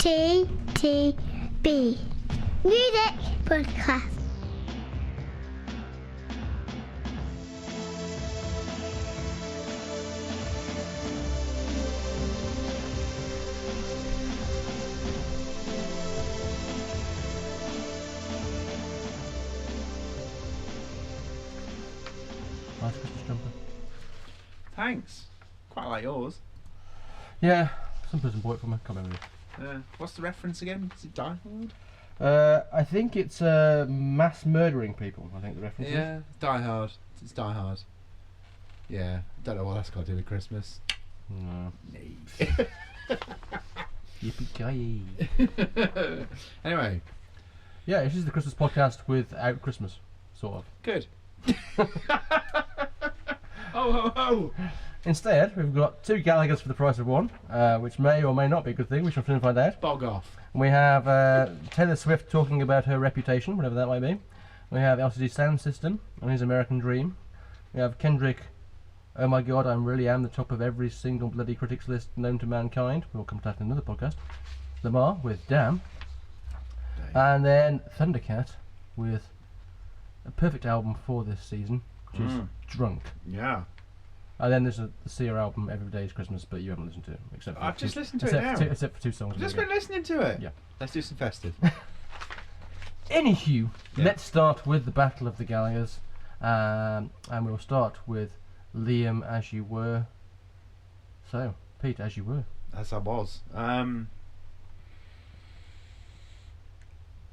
MTTB Music Podcast. Nice Christmas jumper. Thanks. Quite like yours. Yeah, some person bought it for me. Can't remember. What's the reference again? Is it Die Hard? I think it's mass murdering people. I think the reference is. Yeah, Die Hard. It's Die Hard. Yeah, don't know what that's got to do with Christmas. No. Nee. Yippee-ki-yay. Anyway, Yeah, this is the Christmas podcast without Christmas, sort of. good. Ho ho ho! Instead, we've got two Gallaghers for the price of one, which may or may not be a good thing. We shall soon find out. Bog off. We have Taylor Swift talking about her reputation, whatever that might be. We have LCD Soundsystem and his American Dream. We have Kendrik, oh my god, I really am the top of every single bloody critics list known to mankind. We'll come to that in another podcast. Lamar with Damn. And then Thundercat with a perfect album for this season, which is Drunk. Yeah. And then there's the Sia album, Every Day is Christmas, but you haven't listened to it. Except for I've just listened to it except now. except for two songs. I've just been listening to it. Yeah. Let's do some festive. Anywho, Yeah. let's start with the Battle of the Gallaghers. And we'll start with Liam, As You Were. So, Pete, As You Were. As I was.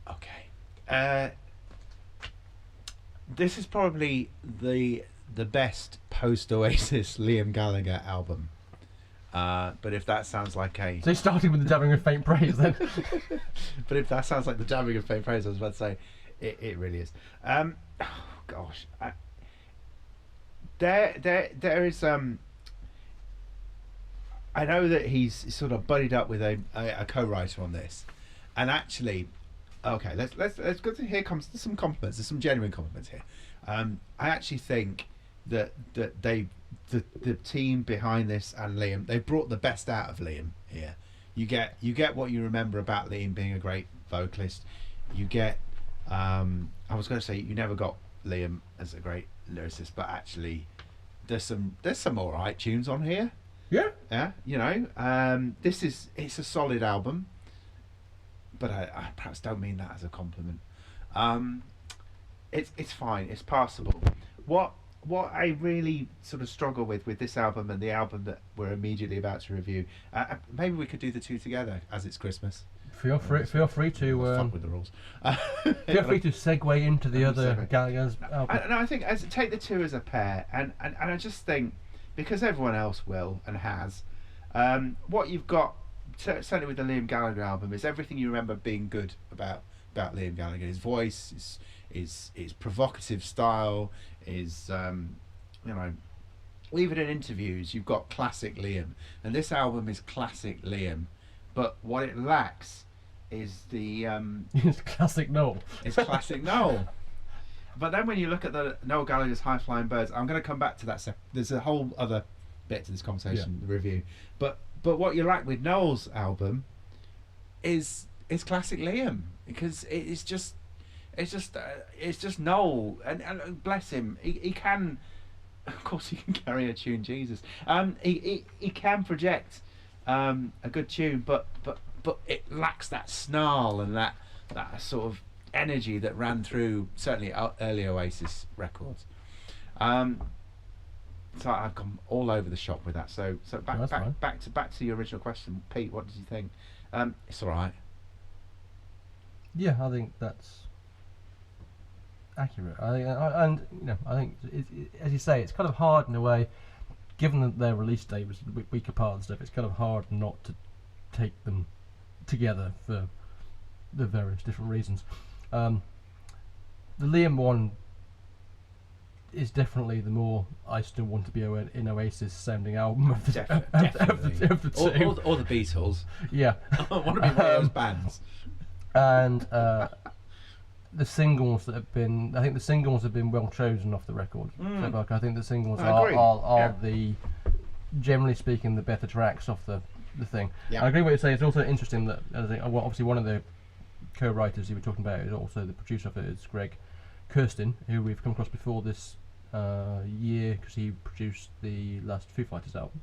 Okay. This is probably the best post Oasis Liam Gallagher album. But if that sounds like a So, starting with the dabbing of faint praise then. but if that sounds like the dabbing of faint praise, I was about to say it really is. Oh gosh. There is I know that he's sort of buddied up with a co-writer on this, and actually, okay, let's go to, here comes some compliments. There's some genuine compliments here. I actually think that the team behind this and Liam, they brought the best out of Liam here. You get what you remember about Liam being a great vocalist. You get I was going to say you never got Liam as a great lyricist, but actually there's some alright tunes on here. Yeah. You know, it's a solid album, but I perhaps don't mean that as a compliment. It's fine, it's passable. What I really sort of struggle with this album and the album that we're immediately about to review, maybe we could do the two together as it's Christmas. Feel free to fuck with the rules. feel free to segue into the other segue. Gallaghers album. I think take the two as a pair, and I just think, because everyone else will and has, what you've got certainly with the Liam Gallagher album is everything you remember being good about Liam Gallagher. His voice, his provocative style, his you know, even in interviews you've got classic Liam, and this album is classic Liam, but what it lacks is the It's classic Noel. it's classic Noel. But then when you look at the Noel Gallagher's High Flying Birds, I'm going to come back to that. There's a whole other bit to this conversation, the review. But what you like with Noel's album is classic Liam, because it's just Noel, and bless him, he can, of course, he can carry a tune, Jesus. He can project a good tune, but it lacks that snarl and that sort of energy that ran through certainly early Oasis records. So I've gone all over the shop with that. So back to your original question, Pete. What did you think? It's all right. Yeah, I think that's accurate. I think as you say, it's kind of hard in a way, given that their release date was a week apart and stuff. It's kind of hard not to take them together for the various different reasons. The Liam one is definitely the more I Still Want to Be in Oasis sounding album of the two. Or the Beatles. Yeah. I want to be one of those bands. And the singles that have been, I think the singles have been well chosen off the record. So, like, I think the singles are the, generally speaking, the better tracks off the the thing. Yeah. I agree with what you say. It's also interesting that obviously one of the co-writers you were talking about is also the producer of it. It's Greg Kurstin, who we've come across before this year because he produced the last Foo Fighters album.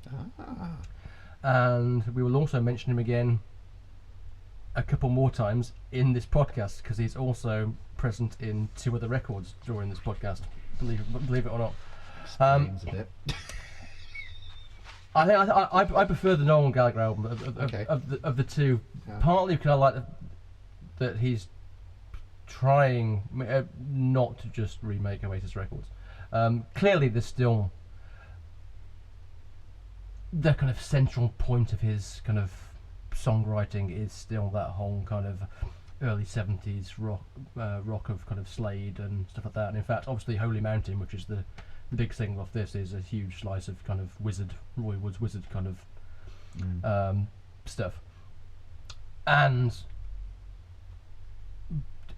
And we will also mention him again a couple more times in this podcast because he's also present in 2 other records during this podcast. Believe it or not. Explains a bit. I think I prefer the Noel Gallagher album of the 2, partly because I like that he's trying not to just remake Oasis records. Clearly, there's still the kind of central point of his kind of songwriting is still that whole kind of early 70s rock of kind of Slade and stuff like that. And in fact, obviously, Holy Mountain, which is the big single off this, is a huge slice of kind of Roy Wood's Wizard kind of stuff. And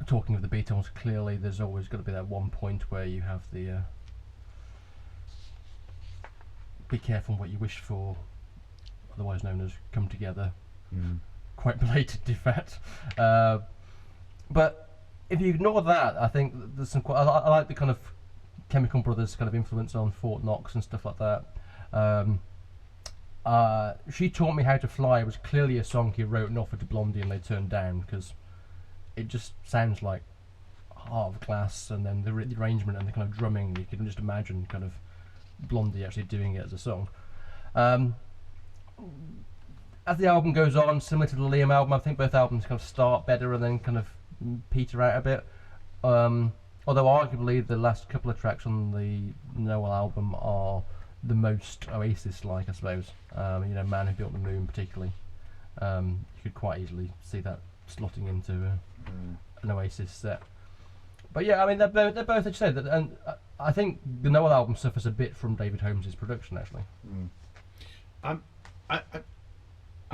talking of the Beatles, clearly there's always got to be that one point where you have the be careful what you wish for, otherwise known as Come Together. Quite belated, in fact. But if you ignore that, I think there's some quite. I like the kind of Chemical Brothers kind of influence on Fort Knox and stuff like that. She Taught Me How to Fly was clearly a song he wrote and offered to Blondie and they turned down because it just sounds like Heart of Glass, and then the arrangement and the kind of drumming, you can just imagine kind of Blondie actually doing it as a song. As the album goes on, similar to the Liam album, I think both albums kind of start better and then kind of peter out a bit. Although arguably the last couple of tracks on the Noel album are the most Oasis-like, I suppose. Man Who Built the Moon particularly. You could quite easily see that slotting into an Oasis set. But yeah, I mean, they're both, as you said, and I think the Noel album suffers a bit from David Holmes' production, actually. I'm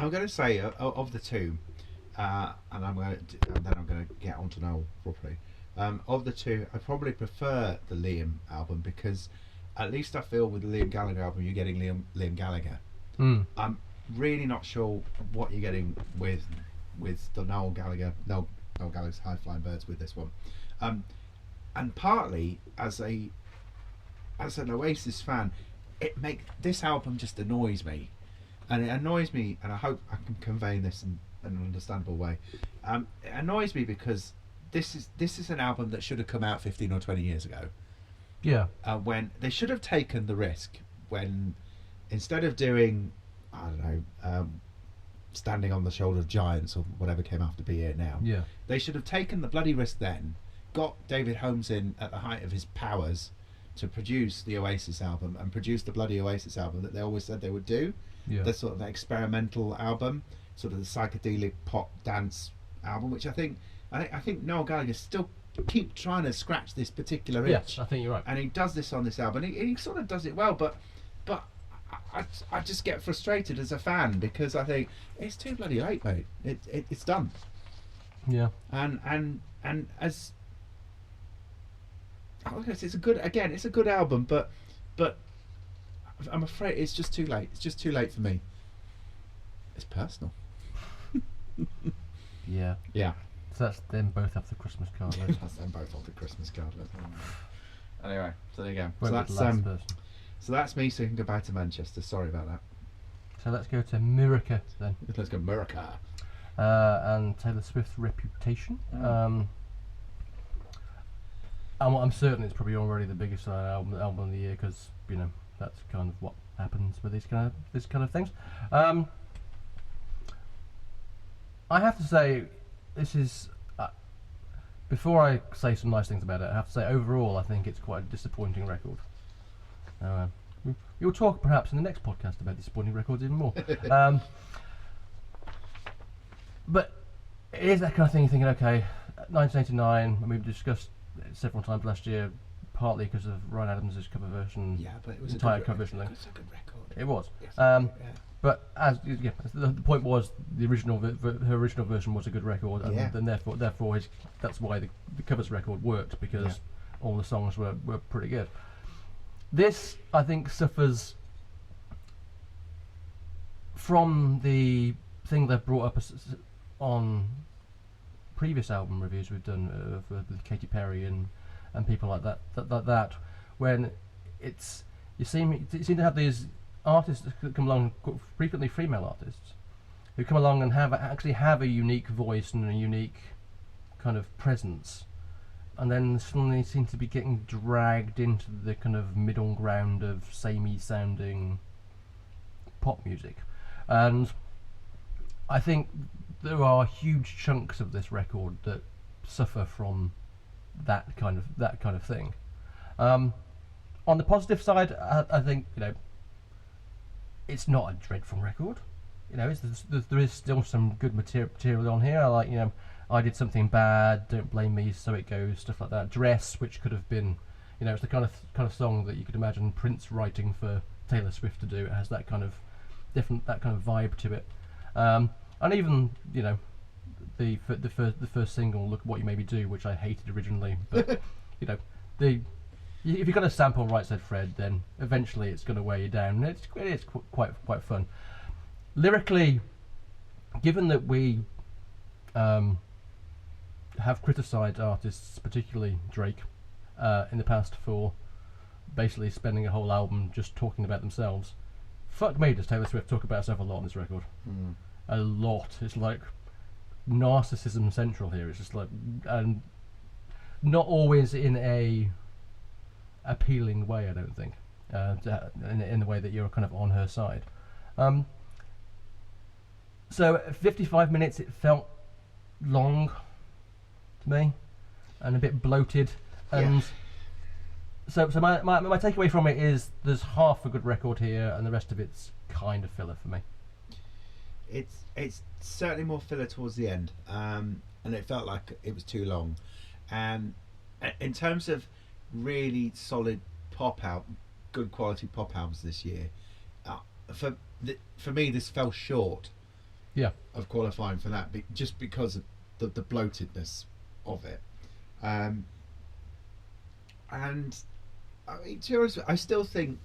going to say of the 2, and then I'm going to get onto Noel properly. Of the 2, I probably prefer the Liam album because at least I feel with the Liam Gallagher album you're getting Liam Gallagher. I'm really not sure what you're getting with the Noel Gallagher's High Flying Birds with this one. And partly as an Oasis fan, this album just annoys me, and it annoys me, and I hope I can convey this in an understandable way. It annoys me because this is an album that should have come out 15 or 20 years ago. Yeah. When they should have taken the risk, when instead of doing, I don't know, Standing on the Shoulder of Giants or whatever came after Be Here Now. Yeah. They should have taken the bloody risk then, got David Holmes in at the height of his powers to produce the Oasis album and produce the bloody Oasis album that they always said they would do. Yeah. The sort of experimental album, sort of the psychedelic pop dance album, which I think Noel Gallagher still keep trying to scratch this particular itch. Yes, I think you're right. And he does this on this album. He sort of does it well, but I just get frustrated as a fan because I think it's too bloody late, mate. It's done. Yeah. And as it's a good album, but I'm afraid it's just too late. It's just too late for me. It's personal. Yeah. Yeah. So that's them both off the Christmas card list. That's them both off the Christmas card list. Anyway, so there you go. Won't So be the that's last person. so that's me saying goodbye to Manchester. Sorry about that. So let's go to Murica then. Let's go America. And Taylor Swift's Reputation. And I'm certain it's probably already the biggest album of the year because that's kind of what happens with this kind of things. I have to say, this is before I say some nice things about it, I have to say overall I think it's quite a disappointing record. We'll talk perhaps in the next podcast about disappointing records even more. But it is that kind of thing you're thinking, okay, 1989, and we've discussed it several times last year, partly because of Ryan Adams' cover version. Yeah, but it was entire a good cover version thing. It's a good record. It was. Yes, But the point was the original her original version was a good record, and then therefore that's why the covers record worked because all the songs were pretty good. This I think suffers from the thing they've brought up on previous album reviews we've done with Katy Perry and people like that, when you seem to have these artists that come along, frequently female artists, who come along and actually have a unique voice and a unique kind of presence, and then suddenly seem to be getting dragged into the kind of middle ground of samey sounding pop music. And I think there are huge chunks of this record that suffer from that kind of thing. On the positive side, I think, you know, it's not a dreadful record. You know, there is still some good material on here. I like, you know, I Did Something Bad, Don't Blame Me, So It Goes, stuff like that. Dress, which could have been, you know, it's the kind of song that you could imagine Prince writing for Taylor Swift to do. It has that kind of vibe to it. And even, you know, the first single, Look What You Made Me Do, which I hated originally, but you know, if you've got a sample Right Said Fred, then eventually it's going to wear you down. It is quite fun. Lyrically, given that we have criticised artists, particularly Drake, in the past for basically spending a whole album just talking about themselves, fuck me, does Taylor Swift talk about herself a lot on this record. A lot. It's like narcissism central here. It's just like, and not always in a appealing way, I don't think, in the way that you're kind of on her side. So 55 minutes, it felt long to me and a bit bloated, and so my takeaway from it is there's half a good record here and the rest of it's kind of filler for me. It's certainly more filler towards the end, and it felt like it was too long. And in terms of really solid good quality pop albums this year, for me this fell short. Yeah. Of qualifying for that, just because of the bloatedness of it. And I mean, to be honest, I still think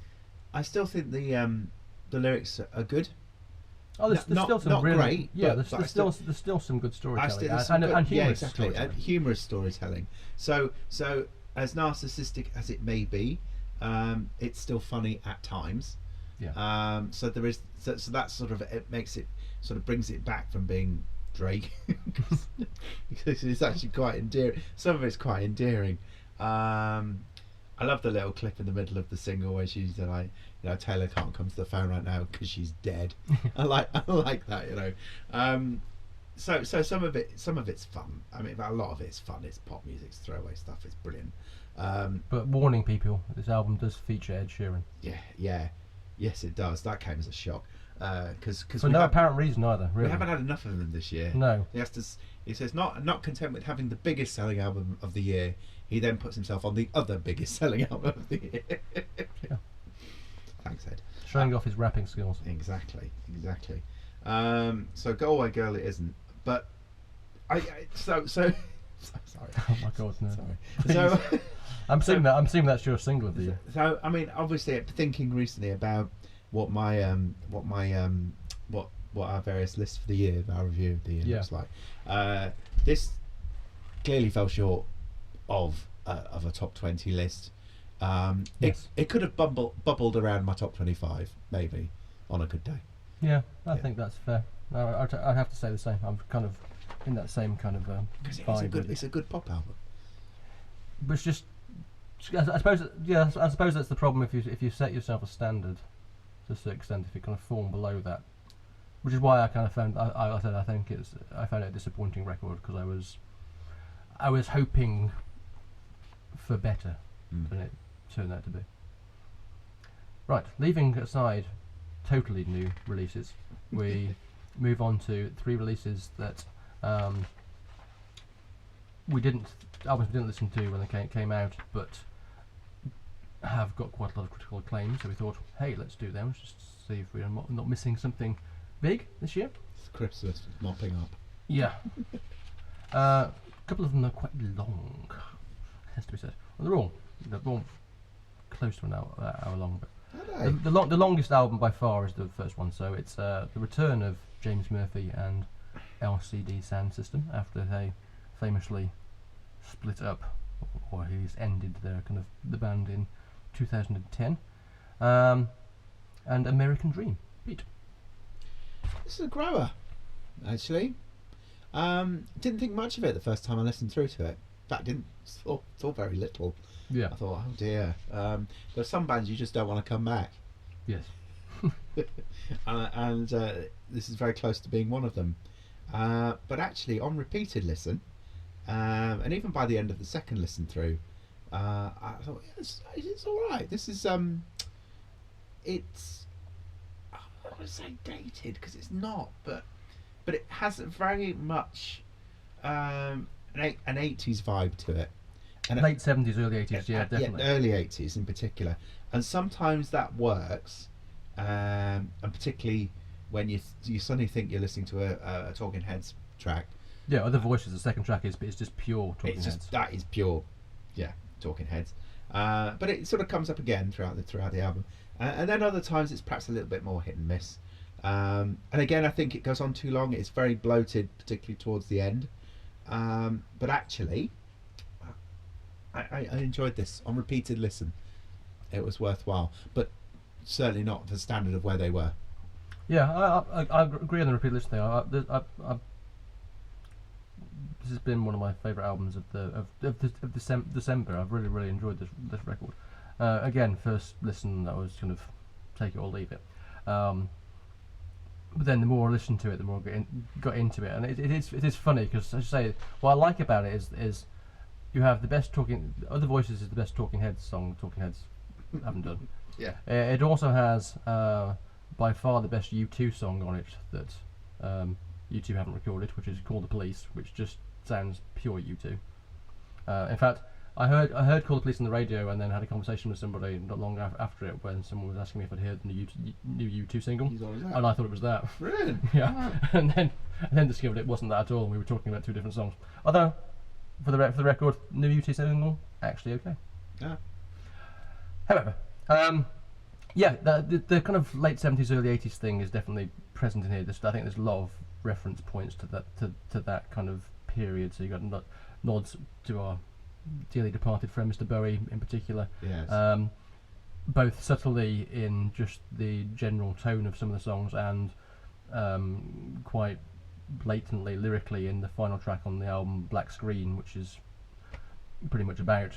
the lyrics are good. Oh, there's still some not really great. Yeah, there's still some good storytelling and humorous exactly, storytelling. And humorous storytelling. So as narcissistic as it may be, it's still funny at times. Yeah. So there is so that sort of brings it back from being Drake, because it's actually quite endearing. Some of it's quite endearing. I love the little clip in the middle of the single where she's like, you know, Taylor can't come to the phone right now because she's dead. I like that, you know. So some of it's fun. I mean, a lot of it's fun. It's pop music, it's throwaway stuff. It's brilliant. But warning people, this album does feature Ed Sheeran. Yeah, yes, it does. That came as a shock. Because for no apparent reason either. Really, we haven't had enough of them this year. No, he says not content with having the biggest selling album of the year, he then puts himself on the other biggest selling album of the year. Yeah. Thanks, Ed. Showing off his rapping skills. Exactly. So Go Away Girl it isn't, but so sorry. Oh my God, no. Sorry. So I'm assuming that's your single of the year. So I mean, obviously, thinking recently about what our various lists for the year, our review of the year looks like. This clearly fell short of a top 20 list. Yes. It could have bubbled around my top 25 maybe on a good day. Yeah, I think that's fair. I'd have to say the same. I'm kind of in that same kind of vibe. It's a good pop album. But it's just, I suppose that's the problem if you set yourself a standard to a certain extent, if you kind of fall below that, which is why I kind of found I found it a disappointing record, because I was hoping for better than it turned out to be. Right, leaving aside totally new releases, we move on to 3 releases that albums we didn't listen to when they came out, but have got quite a lot of critical acclaim. So we thought, hey, let's do them, just see if we're not missing something big this year. It's Christmas mopping up. Yeah. A couple of them are quite long, has to be said. Well, they're all close to an hour long, The longest album by far is the first one, so it's the return of James Murphy and LCD Soundsystem after they famously split up, or at least ended their kind of the band in 2010. And American Dream. Pete. This is a grower, actually. Didn't think much of it the first time I listened through to it. In fact, didn't thought very little. Yeah. I thought, oh dear. There's some bands you just don't want to come back. Yes. And this is very close to being one of them. But actually, on repeated listen, and even by the end of the second listen through, I thought, it's all right. This is it's, I don't want to say dated because it's not, but it has very much an 80s vibe to it. And late 70s, early 80s, yeah, definitely. Yeah, early 80s in particular. And sometimes that works, and particularly when you suddenly think you're listening to a Talking Heads track. Yeah, Other Voices, the second track is just pure Talking Heads. That is pure, yeah, Talking Heads. But it sort of comes up again throughout the album. And then other times it's perhaps a little bit more hit and miss. And again, I think it goes on too long. It's very bloated, particularly towards the end. But actually, I enjoyed this on repeated listen. It was worthwhile, but certainly not the standard of where they were. Yeah, I agree on the repeat listen thing. This has been one of my favourite albums of December. I've really enjoyed this record. Again, first listen, I was kind of take it or leave it. But then the more I listened to it, the more I got into it, and it is funny because, as I say, what I like about it is you have the best Other Voices is the best Talking Heads song Talking Heads haven't done. Yeah. It also has by far the best U2 song on it that U2 haven't recorded, which is Call the Police, which just sounds pure U2. In fact, I heard Call the Police on the radio, and then had a conversation with somebody not long after it when someone was asking me if I'd heard the new U2 single, and I thought it was that. Really? Yeah. Oh. and then discovered it wasn't that at all, and we were talking about two different songs. Although, for the record, new UT single actually okay. Yeah. However, yeah, the kind of late 70s, early 80s thing is definitely present in here. I think there's a lot of reference points to that kind of period. So you got nods to our dearly departed friend Mr. Bowie in particular. Yes. Both subtly in just the general tone of some of the songs, and quite blatantly lyrically in the final track on the album, Black Screen, which is pretty much about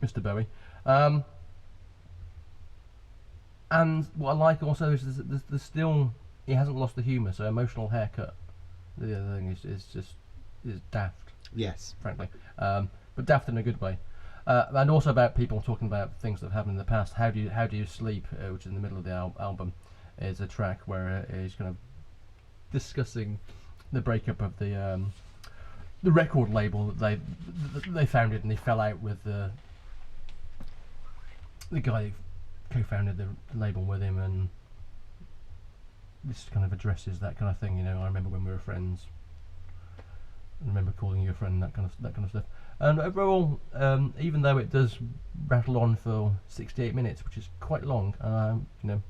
Mr. Bowie. And what I like also is there's still, he hasn't lost the humour, so Emotional Haircut, the other thing is daft. Yes. Frankly. But daft in a good way. And also about people talking about things that have happened in the past. How do you sleep, which is in the middle of the album, is a track where he's kind of discussing the breakup of the record label that they founded, and they fell out with the guy who co-founded the label with him, and this kind of addresses that kind of thing. You know, I remember when we were friends. I remember calling you a friend, that kind of stuff. And overall, even though it does rattle on for 68 minutes, which is quite long, you know,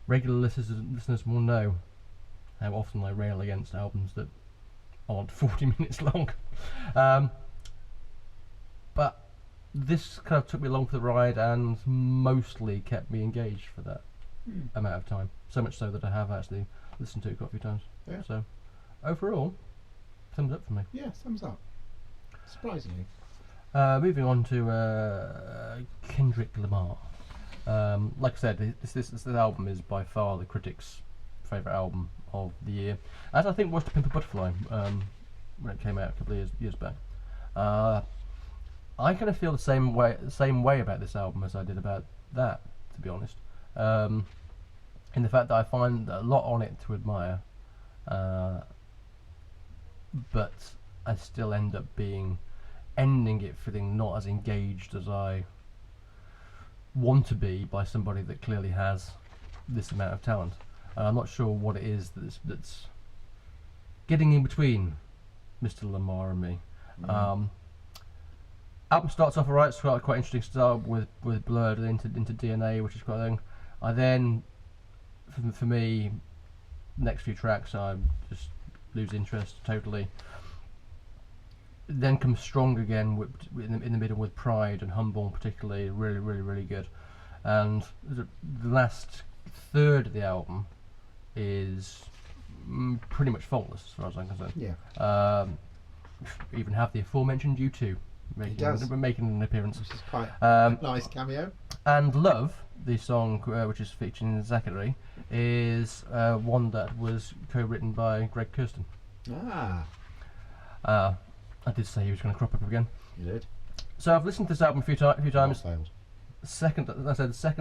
regular listeners will know how often I rail against albums that aren't 40 minutes long. But this kind of took me along for the ride and mostly kept me engaged for that amount of time. So much so that I have actually listened to it quite a few times. Yeah. So overall, thumbs up for me. Yeah, thumbs up. Surprisingly. Moving on to Kendrik Lamar. Like I said, this album is by far the critics' favourite album of the year, as I think was To Pimp a Butterfly when it came out a couple of years back. I kind of feel the same way about this album as I did about that, to be honest. In the fact that I find a lot on it to admire, but I still end up ending it feeling not as engaged as I want to be by somebody that clearly has this amount of talent. I'm not sure what it is that's getting in between Mr. Lamar and me. Album starts off alright. It's got a quite interesting start with Blurred into DNA, which is quite a thing. I then, for me, next few tracks I just lose interest totally. Then comes Strong again in the middle with Pride and Humble, particularly really good. And the last third of the album is pretty much faultless as far as I'm concerned. Yeah. Even have the aforementioned U2 making an appearance, which is quite a nice cameo. And Love, the song which is featured in Zachary, is one that was co-written by Greg Kurstin. I did say he was going to crop up again. You did. So I've listened to this album a few times. Failed. The second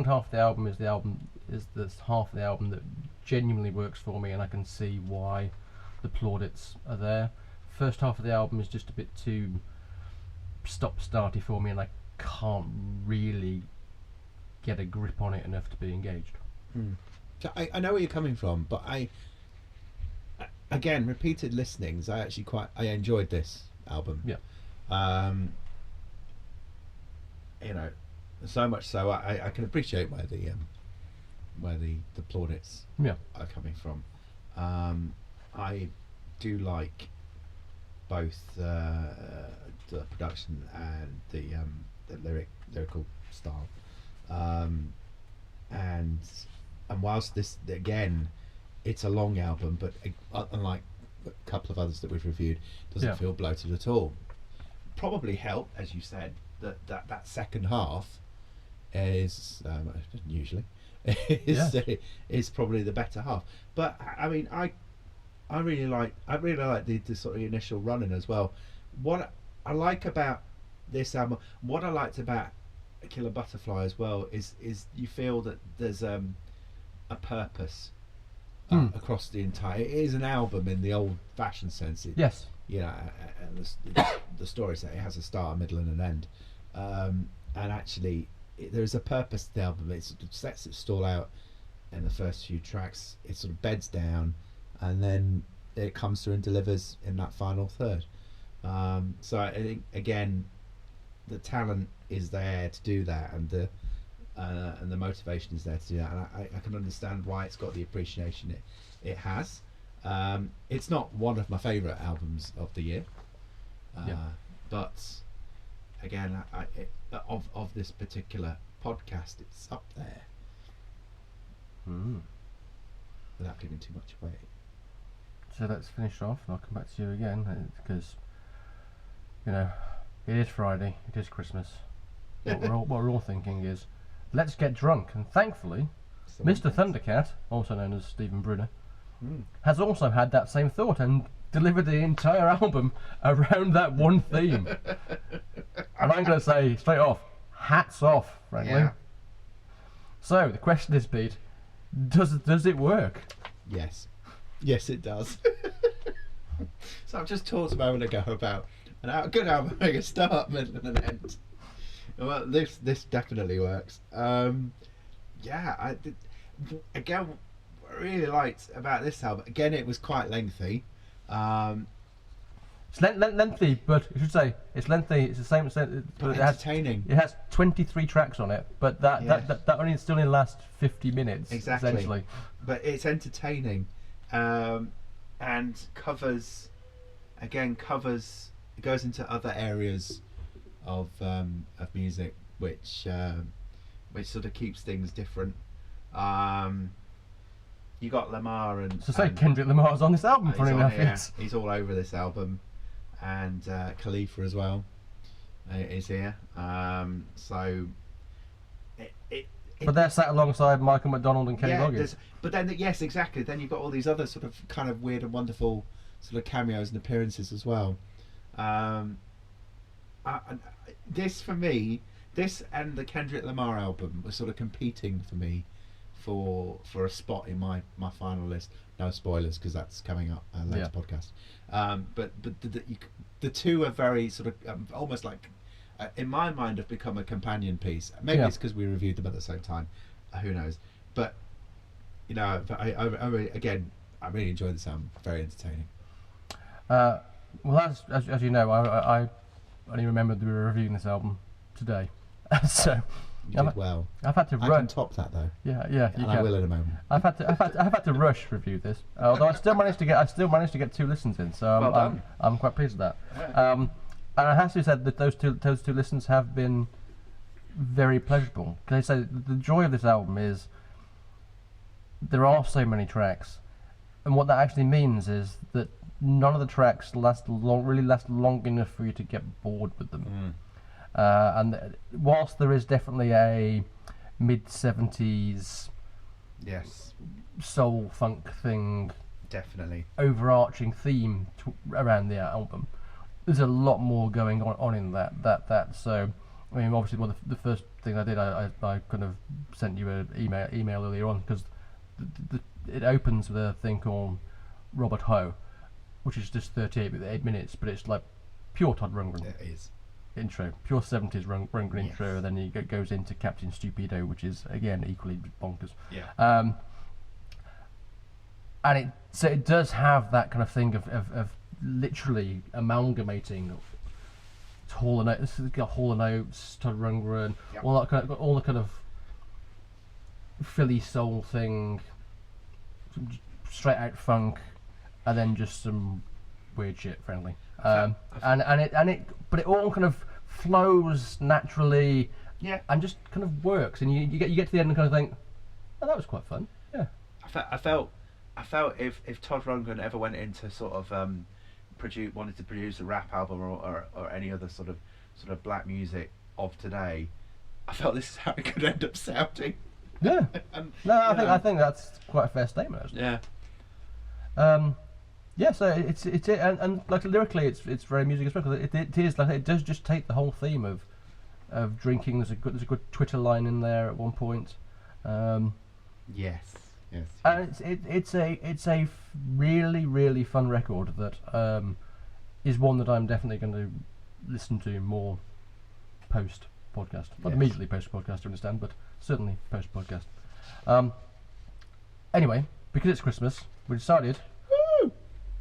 half of the album is the half of the album that genuinely works for me, and I can see why the plaudits are there. First half of the album is just a bit too stop-starty for me, and I can't really get a grip on it enough to be engaged. So I know where you're coming from, but again, repeated listenings, I enjoyed this album. Yeah. So much so I can appreciate where the plaudits are coming from. I do like both the production and the lyrical style, and whilst this again, it's a long album, but unlike a couple of others that we've reviewed, doesn't feel bloated at all. Probably help, as you said, that second half is usually is probably the better half. But I mean, I really like the sort of initial running as well. What I like about this album, what I liked about Killer Butterfly as well, is you feel that there's a purpose across the entire. It is an album in the old-fashioned sense. Yes. And the story set, it has a start, a middle, and an end. And actually, there's a purpose to the album. It sort of sets its stall out in the first few tracks. It sort of beds down, and then it comes through and delivers in that final third. So I think again, the talent is there to do that, and the motivation is there to do that. And I can understand why it's got the appreciation it has. It's not one of my favourite albums of the year, but again, of this particular podcast, it's up there without giving too much away. So let's finish off, and I'll come back to you again, because it is Friday, it is Christmas. What we're all thinking is, let's get drunk. And thankfully, Mr. Thundercat, also known as Stephen Brunner, has also had that same thought and delivered the entire album around that one theme. And I'm going to say straight off, hats off, frankly. Yeah. So the question is, Pete, does it work? Yes, it does. So I've just talked a moment ago about a good album having a start, middle, and an end. Well, this definitely works. Again, what I really liked about this album, again, it was quite lengthy. It's lengthy, but I should say it's lengthy. It's the same, but entertaining. It has 23 tracks on it, but that only still only lasts 50 minutes. Exactly. Essentially. But it's entertaining, and covers. It goes into other areas of music, which sort of keeps things different. You got Lamar and Kendrick Lamar's on this album, funny enough. Yeah, he's all over this album, and Khalifa as well is here. But they're sat alongside Michael McDonald and Kenny Loggins. But then, yes, exactly. Then you've got all these other sort of kind of weird and wonderful sort of cameos and appearances as well. This for me, this and the Kendrick Lamar album were sort of competing for me for a spot in my final list. No spoilers, because that's coming up later podcast. But the two are very sort of almost like, in my mind, have become a companion piece. Maybe it's because we reviewed them at the same time. Who knows? But I really enjoyed this album. Very entertaining. Well, as you know, I only remembered that we were reviewing this album today. So You did well. I've had to I run. can top that though. Yeah, And I will in a moment. I've had to rush review this. Although I still managed to get 2 listens in, so Well done. I'm quite pleased with that. Yeah. And it has to be said that those two listens have been very pleasurable. Because I say the joy of this album is there are so many tracks, and what that actually means is that none of the tracks really last long enough for you to get bored with them. And whilst there is definitely a mid-70s Yes, soul funk thing, definitely. overarching theme around the album, there's a lot more going on in that. So, I mean, obviously, the first thing I did, I kind of sent you an email earlier on, because it opens with a thing called Robert Ho, which is just 38 minutes, but it's like pure Todd Rundgren. It is. Intro, pure 70s Rundgren Yes. intro, and then he goes into Captain Stupido, which is again equally bonkers. Yeah. And it does have that kind of thing of literally amalgamating Hall and Oates. This has got Hall and Oates, Todd Rundgren, Yep. all the kind of Philly soul thing, some straight out funk, and then just some weird shit, frankly. But it all kind of flows naturally, Yeah. and just kind of works. And you get to the end and kind of think, oh, that was quite fun. Yeah. I felt if Todd Rundgren ever went into sort of wanted to produce a rap album or any other sort of black music of today, I felt this is how it could end up sounding. Yeah. And, No, you know, I think that's quite a fair statement, actually. Yeah. Yeah, so it's and like lyrically, it's very music as well. 'Cause it is like it does just take the whole theme of drinking. There's a good Twitter line in there at one point. Yes. And it's a really, really fun record that is one that I'm definitely going to listen to more post podcast. Not Yes. immediately post podcast, to understand, but certainly post podcast. Anyway, because it's Christmas, we decided,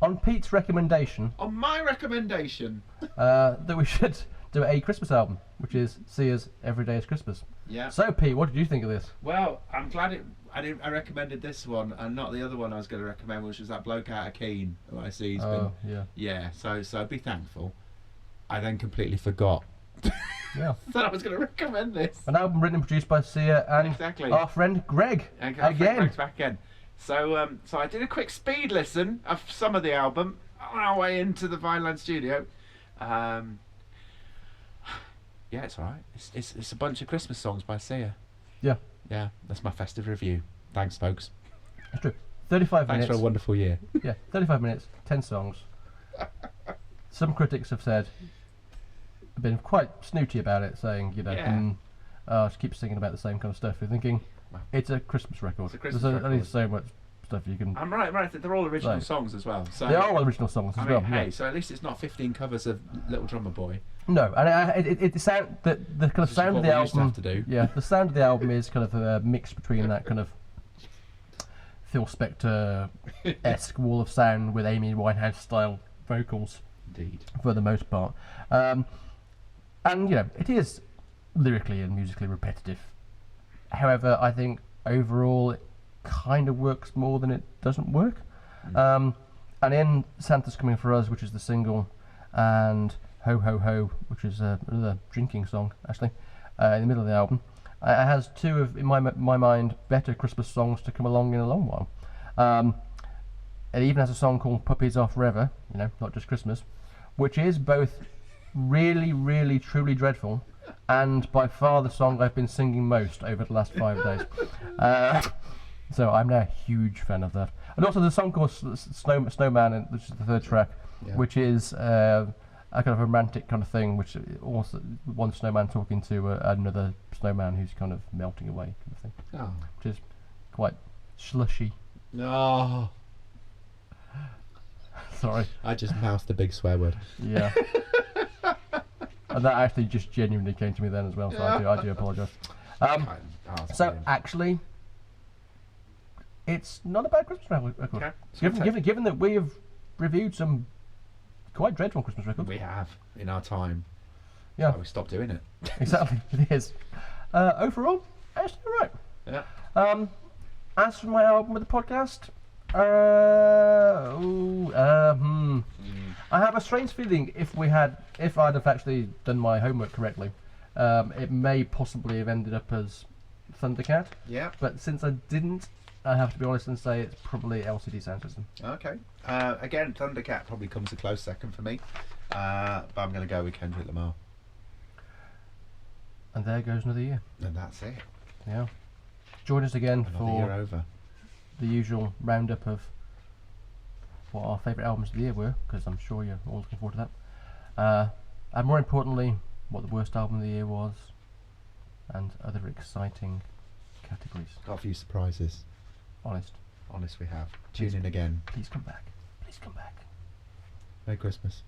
on Pete's recommendation, On my recommendation. that we should do a Christmas album, which is Sia's Every Day is Christmas. Yeah. So, Pete, what did you think of this? Well, I'm glad I recommended this one and not the other one I was going to recommend, which was that bloke out of Keene who I see he's been. Yeah. Yeah. So be thankful. I then completely forgot Yeah. that I was going to recommend this. An album written and produced by Sia and Exactly. our friend Greg. And Again. back again. So I did a quick speed listen of some of the album on our way into the Vineland studio. Yeah, it's alright. It's a bunch of Christmas songs by Sia. Yeah. Yeah, that's my festive review. Thanks, folks. That's true. 35 Thanks minutes. for a wonderful year. Yeah, 35 minutes, 10 songs. Some critics have been quite snooty about it, saying, Yeah. just keep singing about the same kind of stuff. You're thinking, Well, it's a Christmas record. it's a Christmas There's record. only so much stuff you can. I'm right. They're all original Right. songs as well. So They are all original songs I as mean, well. hey, Yeah. so at least it's not 15 covers of Little Drummer Boy. No, and the sound, the kind of Which is sound of what the we used to album. have to do. Yeah, the sound of the album is kind of a mix between that kind of Phil Spector-esque wall of sound with Amy Winehouse style vocals Indeed. for the most part, and it is lyrically and musically repetitive. However, I think overall it kind of works more than it doesn't work. And in Santa's Coming For Us, which is the single, and Ho Ho Ho, which is another drinking song, actually, in the middle of the album, it has two of, in my mind, better Christmas songs to come along in a long while. It even has a song called Puppies Are Forever, not just Christmas, which is both really, really, truly dreadful, and by far the song I've been singing most over the last 5 days. So I'm now a huge fan of that. And also the song called Snowman, which is the third track, Yeah. which is a kind of romantic kind of thing, which also one snowman talking to another snowman who's kind of melting away kind of thing, Oh. which is quite slushy. No. Sorry. I just mouthed the big swear word. Yeah. And that actually just genuinely came to me then as well, so I do apologise. So actually, it's not a bad Christmas record. Okay. Given that we have reviewed some quite dreadful Christmas records. We have in our time. Yeah. So we stopped doing it. Exactly, it is. Overall, actually right. Yeah. As for my album with the podcast, I have a strange feeling if I'd have actually done my homework correctly, it may possibly have ended up as Thundercat. Yeah. But since I didn't, I have to be honest and say it's probably LCD Soundsystem. Okay. Again, Thundercat probably comes a close second for me, but I'm going to go with Kendrik Lamar. And there goes another year. And that's it. Yeah. Join us again Another for year over. the usual roundup of what our favourite albums of the year were, because I'm sure you're all looking forward to that. And more importantly, what the worst album of the year was, and other exciting categories. Got a few surprises. Honest. Honest we have. Tune in again. Please come back. Please come back. Merry Christmas.